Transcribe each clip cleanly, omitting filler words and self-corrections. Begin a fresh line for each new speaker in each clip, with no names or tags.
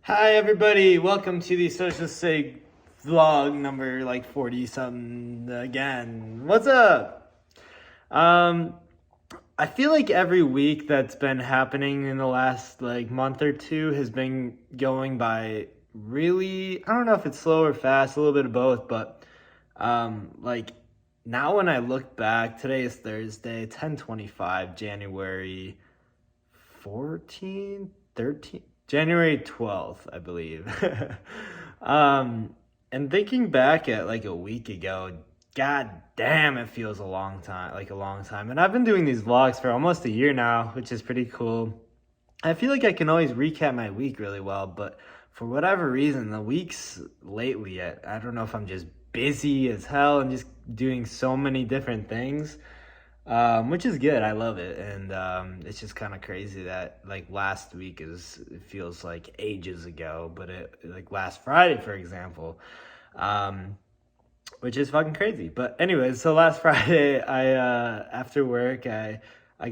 Hi everybody, welcome to the Social Sig vlog number 40 something again. What's up? Um I feel like every week that's been happening in the last month or two has been going by really, I don't know if it's slow or fast, a little bit of both, but like now when I look back, today is Thursday, 10/25, January 14th, 13th, January 12th, I believe. um, and thinking back at like a week ago, god damn, it feels a long time, like a long time. And I've been doing these vlogs for almost a year now, which is pretty cool. I feel like I can always recap my week really well, but for whatever reason, the weeks lately, I don't know if I'm just busy as hell and just doing so many different things, which is good. I love it, and it's just kind of crazy that like last week it feels like ages ago, but it like last Friday, for example, um, which is fucking crazy. But anyways, so last Friday, I after work, I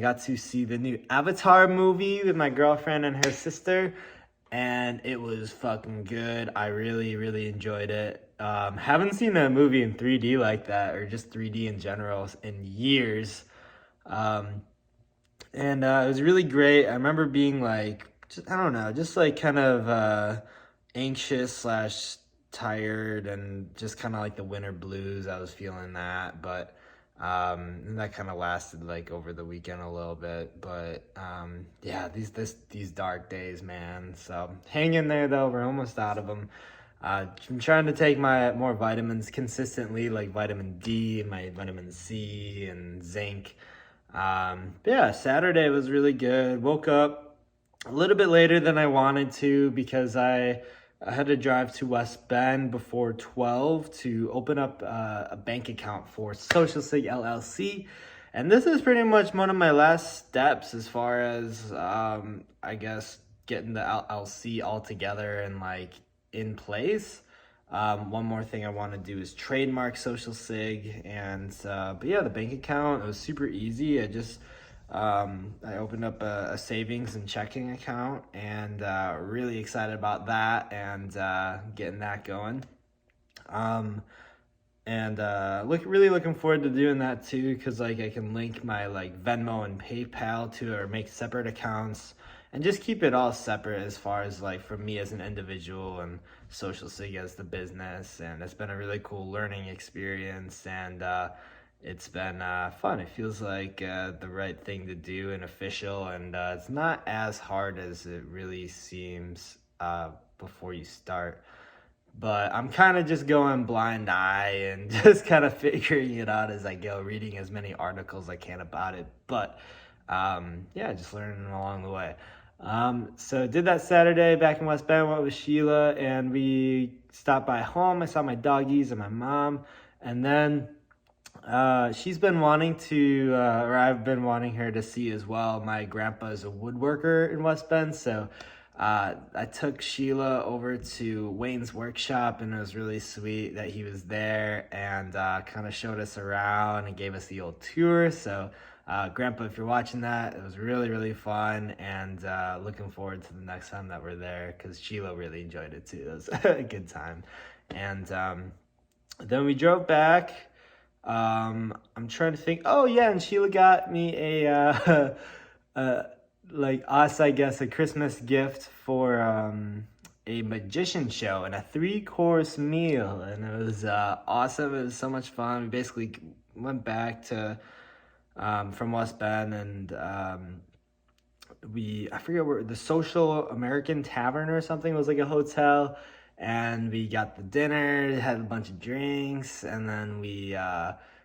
got to see the new Avatar movie with my girlfriend and her sister, and it was fucking good. I really, really enjoyed it. Haven't seen a movie in 3D like that, or just 3D in general, in years. Um, and It was really great. I remember being like, just, I don't know, just like kind of anxious slash tired, and just kind of like the winter blues. I was feeling that, but and that kind of lasted like over the weekend a little bit. But yeah, these dark days, man. So hang in there though. We're almost out of them. I'm trying to take my more vitamins consistently, like vitamin D, my vitamin C, and zinc. But yeah, Saturday was really good. Woke up a little bit later than I wanted to because I had to drive to West Bend before 12 to open up a bank account for Social Sig LLC. And this is pretty much one of my last steps as far as, I guess, getting the LLC all together and like in place. One more thing I want to do is trademark Social Sig, and but yeah, the bank account, it was super easy. I opened up a savings and checking account, and really excited about that, and getting that going. Um, and really looking forward to doing that too, because like I can link my like Venmo and PayPal to, or make separate accounts, and just keep it all separate as far as like for me as an individual and Social Sig as the business. And it's been a really cool learning experience, and it's been fun. It feels like the right thing to do and official, and it's not as hard as it really seems before you start. But I'm kind of just going blind eye and just kind of figuring it out as I go, reading as many articles I can about it. But yeah, just learning along the way. So did that Saturday back in West Bend, went with Sheila, and we stopped by home. I saw my doggies and my mom, and then she's been wanting to, or I've been wanting her to see as well. My grandpa is a woodworker in West Bend, so I took Sheila over to Wayne's workshop, and it was really sweet that he was there, and kind of showed us around and gave us the old tour. So, Grandpa, if you're watching that, it was really, really fun, and looking forward to the next time that we're there, because Sheila really enjoyed it too. It was a good time. And then we drove back. I'm trying to think. Oh yeah, and Sheila got me like us, I guess, a Christmas gift for a magician show and a 3-course meal, and it was awesome. It was so much fun. We basically went back to from West Bend, and I forget where, the Social American Tavern or something, was like a hotel, and we got the dinner, had a bunch of drinks, and then we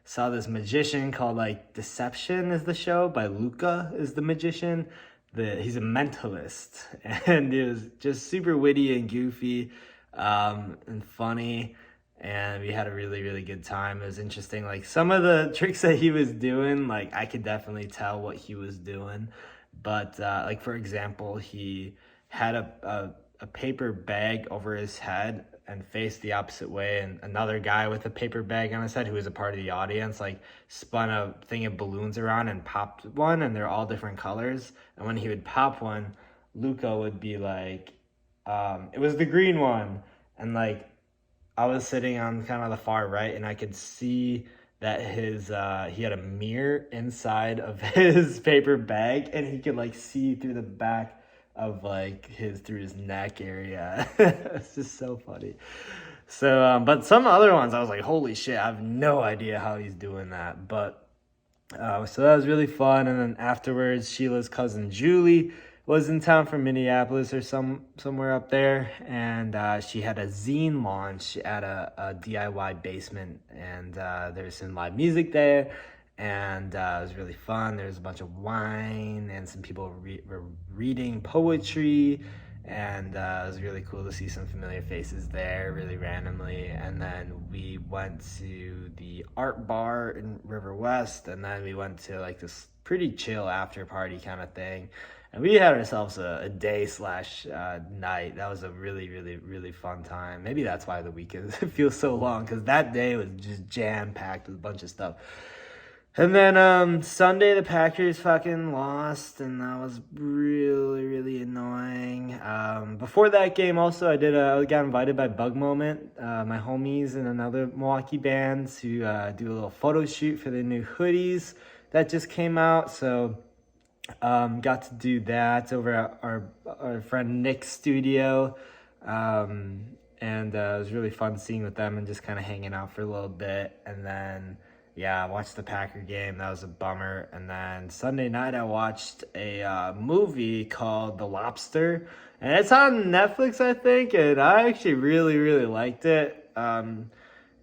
saw this magician called like Deception is the show, by Luca is the magician. He's a mentalist, and it was just super witty and goofy, and funny, and we had a really, really good time. It was interesting, like some of the tricks that he was doing, like I could definitely tell what he was doing. But like for example, he had a paper bag over his head and faced the opposite way, and another guy with a paper bag on his head, who was a part of the audience, like spun a thing of balloons around and popped one, and they're all different colors. And when he would pop one, Luca would be like It was the green one, and like I was sitting on kind of the far right, and I could see that he had a mirror inside of his paper bag, and he could like see through the back of like through his neck area. It's just so funny. So, but some other ones, I was like, holy shit, I have no idea how he's doing that. But so that was really fun. And then afterwards, Sheila's cousin Julie was in town from Minneapolis or somewhere up there, and she had a zine launch at a DIY basement, and there was some live music there, and it was really fun. There was a bunch of wine, and some people were reading poetry, and it was really cool to see some familiar faces there really randomly. And then we went to the art bar in River West, and then we went to like this pretty chill after party kind of thing, and we had ourselves a day slash night. That was a really, really, really fun time. Maybe that's why the weekend feels so long, because that day was just jam packed with a bunch of stuff. And then Sunday, the Packers fucking lost, and that was really, really annoying. Before that game, also, I got invited by Bug Moment, my homies and another Milwaukee band, to do a little photo shoot for the new hoodies that just came out. So got to do that over at our friend Nick's studio. And it was really fun seeing with them and just kind of hanging out for a little bit. And then yeah, I watched the Packer game. That was a bummer. And then Sunday night, I watched a movie called The Lobster. And it's on Netflix, I think. And I actually really, really liked it.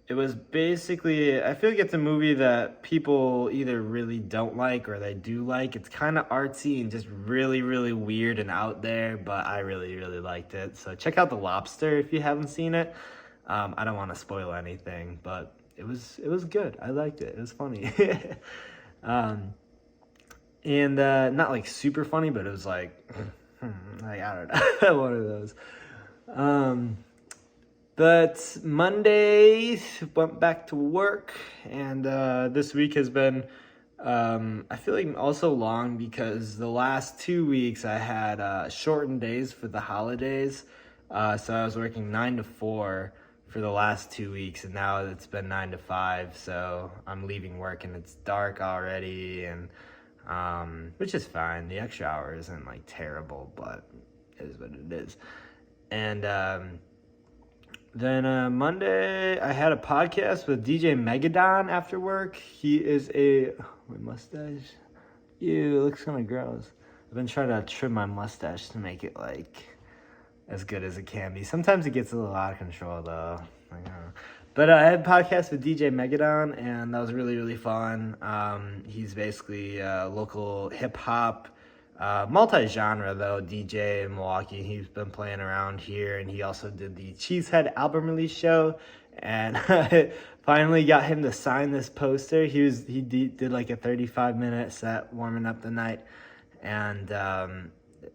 It was basically, I feel like it's a movie that people either really don't like or they do like. It's kind of artsy and just really, really weird and out there. But I really, really liked it. So check out The Lobster if you haven't seen it. I don't want to spoil anything, but it was good. I liked it. It was funny. And not like super funny, but it was like, like I don't know, one of those. But Monday went back to work, and this week has been, I feel like also long because the last 2 weeks I had shortened days for the holidays. So I was working 9 to 4 for the last 2 weeks, and now it's been 9 to 5. So I'm leaving work and it's dark already, and which is fine. The extra hour isn't like terrible, but it is what it is. And then Monday I had a podcast with DJ Megadon after work. He is my mustache. Ew, it looks kind of gross. I've been trying to trim my mustache to make it like as good as it can be. Sometimes it gets a little out of control though. But I had a podcast with DJ Megadon, and that was really, really fun. He's basically a local hip-hop, multi-genre though, DJ in Milwaukee. He's been playing around here, and he also did the Cheesehead album release show, and I finally got him to sign this poster. He did like a 35-minute set warming up the night, and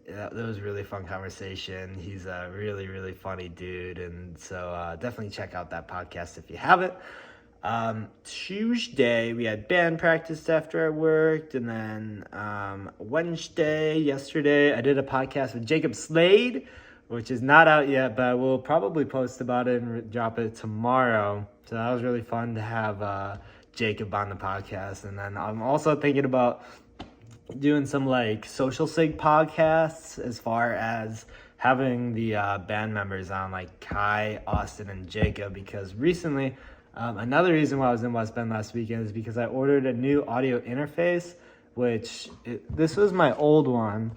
that was a really fun conversation. He's a really, really funny dude, and so definitely check out that podcast if you haven't. Tuesday, we had band practice after I worked, and then yesterday, I did a podcast with Jacob Slade, which is not out yet, but I will probably post about it and drop it tomorrow. So that was really fun to have Jacob on the podcast. And then I'm also thinking about doing some like social sig podcasts, as far as having the band members on, like Kai, Austin, and Jacob, because recently another reason why I was in West Bend last weekend is because I ordered a new audio interface, this was my old one,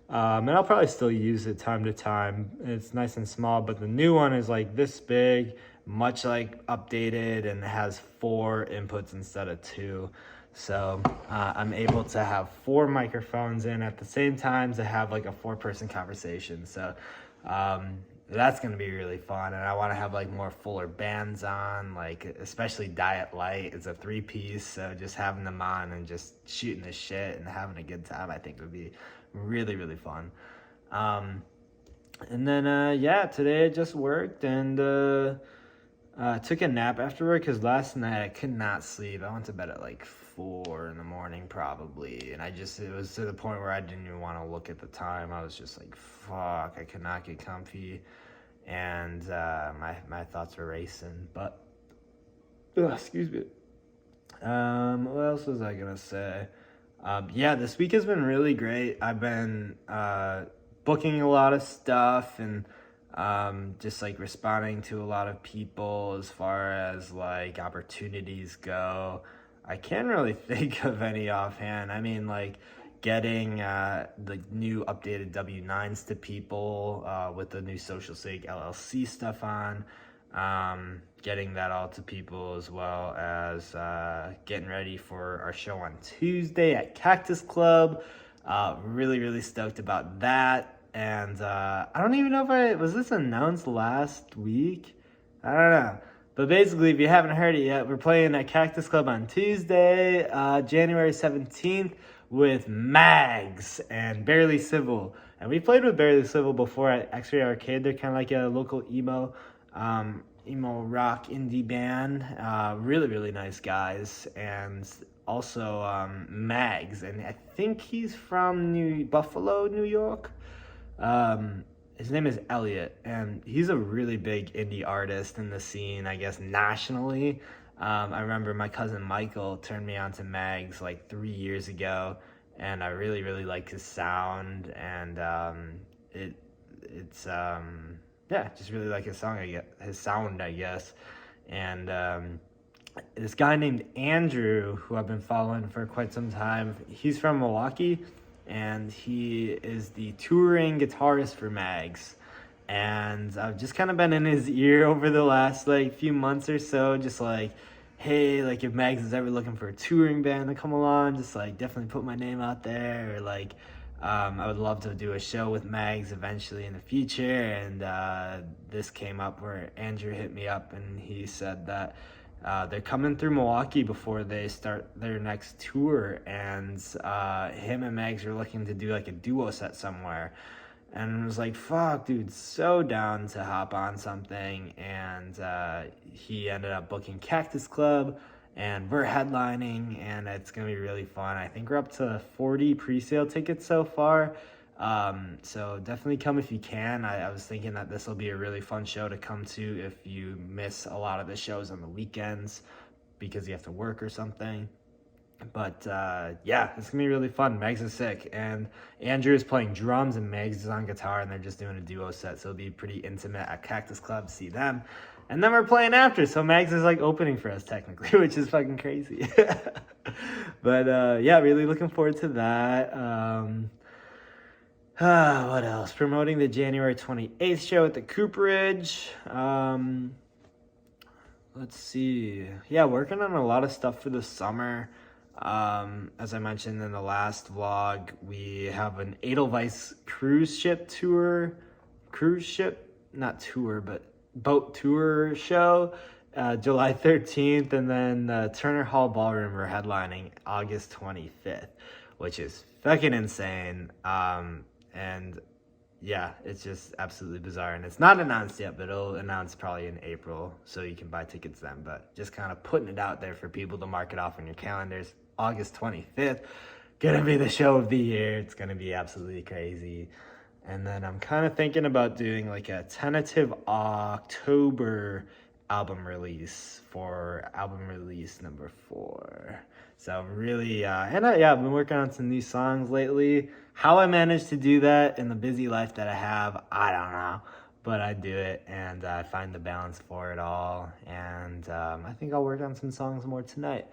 and I'll probably still use it time to time. It's nice and small, but the new one is like this big, much like updated, and it has 4 inputs instead of 2. So I'm able to have 4 microphones in at the same time to have like a 4-person conversation. So that's going to be really fun. And I want to have like more fuller bands on, like especially Diet Light. It's a 3-piece. So just having them on and just shooting the shit and having a good time, I think would be really, really fun. And then, today I just worked and took a nap after work because last night I could not sleep. I went to bed at like 4 in the morning probably, and it was to the point where I didn't even want to look at the time. I was just like, fuck, I could not get comfy, and my thoughts were racing. But excuse me. What else was I gonna say? Yeah, this week has been really great. I've been booking a lot of stuff and just like responding to a lot of people as far as like opportunities go. I can't really think of any offhand. I mean, like getting the new updated W9s to people with the new Social Sig LLC stuff on. Getting that all to people, as well as getting ready for our show on Tuesday at Cactus Club. Really, really stoked about that. And I don't even know if was this announced last week? I don't know. But basically, if you haven't heard it yet, we're playing at Cactus Club on Tuesday, January 17th, with Mags and Barely Civil. And we played with Barely Civil before at X-Ray Arcade. They're kind of like a local emo rock indie band. Really, really nice guys. And also Mags, and I think he's from Buffalo, New York. His name is Elliot, and he's a really big indie artist in the scene, I guess, nationally. I remember my cousin Michael turned me on to Mags like 3 years ago, and I really, really like his sound, and it's just really like his sound, I guess. And this guy named Andrew, who I've been following for quite some time, he's from Milwaukee, and he is the touring guitarist for Mags. And I've just kind of been in his ear over the last like few months or so, just like, hey, like if Mags is ever looking for a touring band to come along, just like definitely put my name out there. Or like I would love to do a show with Mags eventually in the future. And this came up where Andrew hit me up, and he said that they're coming through Milwaukee before they start their next tour, and him and Mags are looking to do like a duo set somewhere. And I was like, fuck, dude, so down to hop on something. And he ended up booking Cactus Club, and we're headlining, and it's going to be really fun. I think we're up to 40 pre-sale tickets so far. So definitely come if you can. I was thinking that this will be a really fun show to come to if you miss a lot of the shows on the weekends because you have to work or something. But yeah, it's gonna be really fun. Mags is sick, and Andrew is playing drums and Mags is on guitar, and they're just doing a duo set, so it'll be pretty intimate at Cactus Club to see them. And then we're playing after, so Mags is like opening for us technically, which is fucking crazy. But yeah, really looking forward to that. What else? Promoting the January 28th show at the Cooperage. Let's see. Yeah, working on a lot of stuff for the summer. As I mentioned in the last vlog, we have an Edelweiss boat tour show, July 13th, and then Turner Hall Ballroom we're headlining August 25th, which is fucking insane. And yeah, it's just absolutely bizarre, and it's not announced yet, but it'll announce probably in April, so you can buy tickets then. But just kind of putting it out there for people to mark it off on your calendars. August 25th, gonna be the show of the year. It's gonna be absolutely crazy. And then I'm kind of thinking about doing like a tentative October album release for album release number 4. So really, I've been working on some new songs lately. How I managed to do that in the busy life that I have, I don't know. But I do it, and I find the balance for it all. And I think I'll work on some songs more tonight.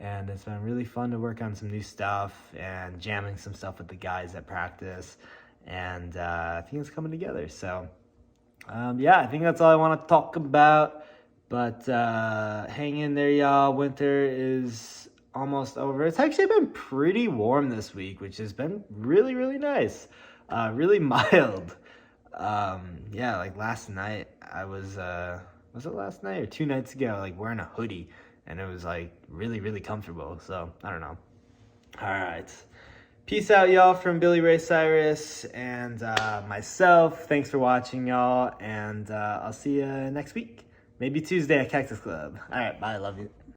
And it's been really fun to work on some new stuff and jamming some stuff with the guys at practice. And I think it's coming together. So, I think that's all I want to talk about. But hang in there, y'all. Winter is almost over. It's actually been pretty warm this week, which has been really, really nice. Really mild. Like last night, I was it last night or 2 nights ago, like wearing a hoodie, and it was like really, really comfortable. So I don't know. All right. Peace out, y'all, from Billy Ray Cyrus and myself. Thanks for watching, y'all, and I'll see you next week. Maybe Tuesday at Cactus Club. All right, bye. Love you.